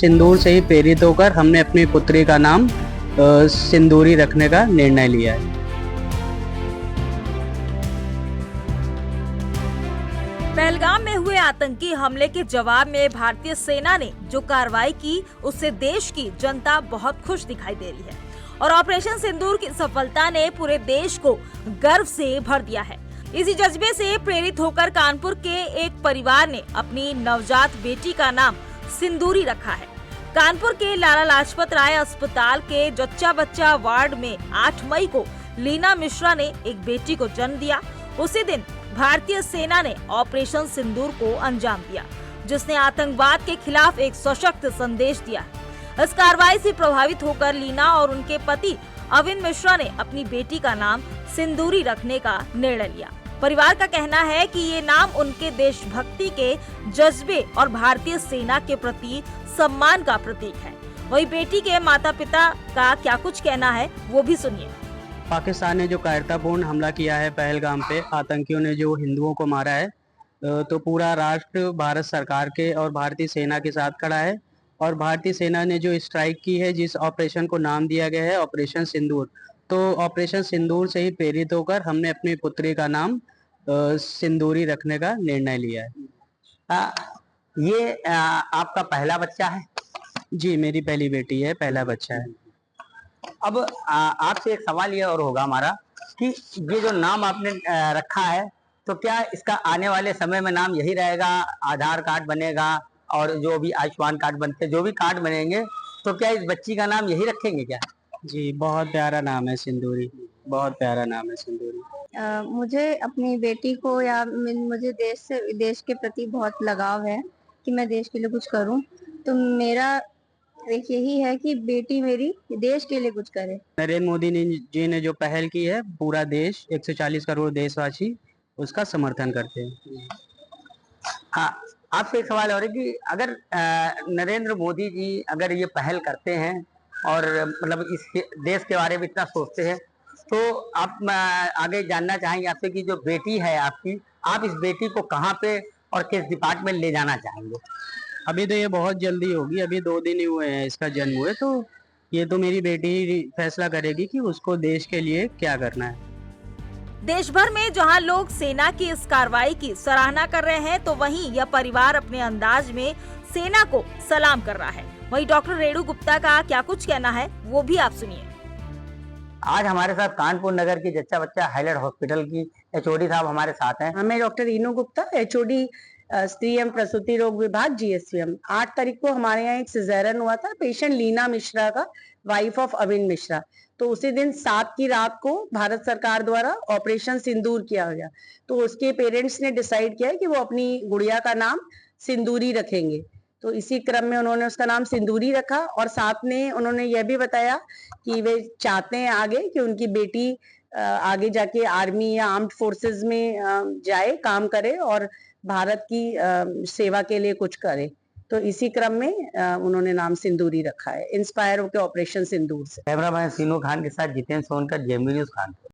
सिंदूर से ही प्रेरित होकर हमने अपनी पुत्री का नाम सिंदूरी रखने का निर्णय लिया है। पहलगाम में हुए आतंकी हमले के जवाब में भारतीय सेना ने जो कार्रवाई की उससे देश की जनता बहुत खुश दिखाई दे रही है और ऑपरेशन सिंदूर की सफलता ने पूरे देश को गर्व से भर दिया है। इसी जज्बे से प्रेरित होकर कानपुर के एक परिवार ने अपनी नवजात बेटी का नाम सिंदूरी रखा है। कानपुर के लाला लाजपत राय अस्पताल के जच्चा बच्चा वार्ड में 8 मई को लीना मिश्रा ने एक बेटी को जन्म दिया। उसी दिन भारतीय सेना ने ऑपरेशन सिंदूर को अंजाम दिया, जिसने आतंकवाद के खिलाफ एक सशक्त संदेश दिया। इस कार्रवाई से प्रभावित होकर लीना और उनके पति अविन मिश्रा ने अपनी बेटी का नाम सिंदूरी रखने का निर्णय लिया। परिवार का कहना है कि ये नाम उनके देशभक्ति के जज्बे और भारतीय सेना के प्रति सम्मान का प्रतीक है। वही बेटी के माता पिता का क्या कुछ कहना है वो भी सुनिए। पाकिस्तान ने जो कायरतापूर्ण हमला किया है पहलगाम पे, आतंकियों ने जो हिंदुओं को मारा है, तो पूरा राष्ट्र भारत सरकार के और भारतीय सेना के साथ खड़ा है। और भारतीय सेना ने जो स्ट्राइक की है, जिस ऑपरेशन को नाम दिया गया है ऑपरेशन सिंदूर, तो ऑपरेशन सिंदूर से ही प्रेरित होकर हमने अपनी पुत्री का नाम सिंदूरी रखने का निर्णय लिया है। ये आपका पहला बच्चा है? जी, मेरी पहली बेटी है, पहला बच्चा है। अब आपसे एक सवाल ये और होगा हमारा कि ये जो नाम आपने रखा है, तो क्या इसका आने वाले समय में नाम यही रहेगा, आधार कार्ड बनेगा और जो भी आयुष्मान कार्ड बनते, जो भी कार्ड बनेंगे, तो क्या इस बच्ची का नाम यही रखेंगे क्या? जी, बहुत प्यारा नाम है सिंदूरी, बहुत प्यारा नाम है सिंदूरी। मुझे अपनी बेटी को या मुझे देश के प्रति बहुत लगाव है कि मैं देश के लिए कुछ करूं, तो मेरा एक यही है कि बेटी मेरी देश के लिए कुछ करे। नरेंद्र मोदी जी ने जो पहल की है, पूरा देश 140 करोड़ देशवासी उसका समर्थन करते हैं। हाँ, आपसे एक सवाल और है कि अगर नरेंद्र मोदी जी अगर ये पहल करते हैं और मतलब इस देश के बारे में इतना सोचते हैं, तो आप आगे जानना चाहेंगे आपसे कि जो बेटी है आपकी, आप इस बेटी को कहाँ पे और किस डिपार्टमेंट ले जाना चाहेंगे? अभी तो ये बहुत जल्दी होगी, अभी 2 दिन ही हुए हैं इसका जन्म हुए, तो ये तो मेरी बेटी ही फैसला करेगी कि उसको देश के लिए क्या करना है। देश भर में जहां लोग सेना की इस कार्रवाई की सराहना कर रहे हैं, तो वहीं यह परिवार अपने अंदाज में सेना को सलाम कर रहा है। वहीं डॉक्टर रेणु गुप्ता का क्या कुछ कहना है वो भी आप सुनिए। आज हमारे साथ कानपुर नगर की जच्चा बच्चा हाईलाइट हॉस्पिटल की एचओडी साहब हमारे साथ हैं। मैं डॉक्टर रीनू गुप्ता, एचओडी स्त्री एवं प्रसूति रोग विभाग, जीएसवीएम। 8 तारीख को हमारे यहाँ एक सिजेरियन हुआ था, पेशेंट लीना मिश्रा का, वाइफ ऑफ अविन मिश्रा। तो उसी दिन 7 की रात को भारत सरकार द्वारा ऑपरेशन सिंदूर किया गया, तो उसके पेरेंट्स ने डिसाइड किया कि वो अपनी गुड़िया का नाम सिंदूरी रखेंगे। तो इसी क्रम में उन्होंने उसका नाम सिंदूरी रखा और साथ में उन्होंने यह भी बताया कि वे चाहते हैं आगे कि उनकी बेटी आगे जाके आर्मी या आर्म्ड फोर्सेस में जाए, काम करे और भारत की सेवा के लिए कुछ करे। तो इसी क्रम में उन्होंने नाम सिंदूरी रखा है, इंस्पायर होकर ऑपरेशन सिंदूर से। कैमरामैन सीनू खान के साथ जितेंद्र सोनकर, जेएमबी न्यूज़ कानपुर।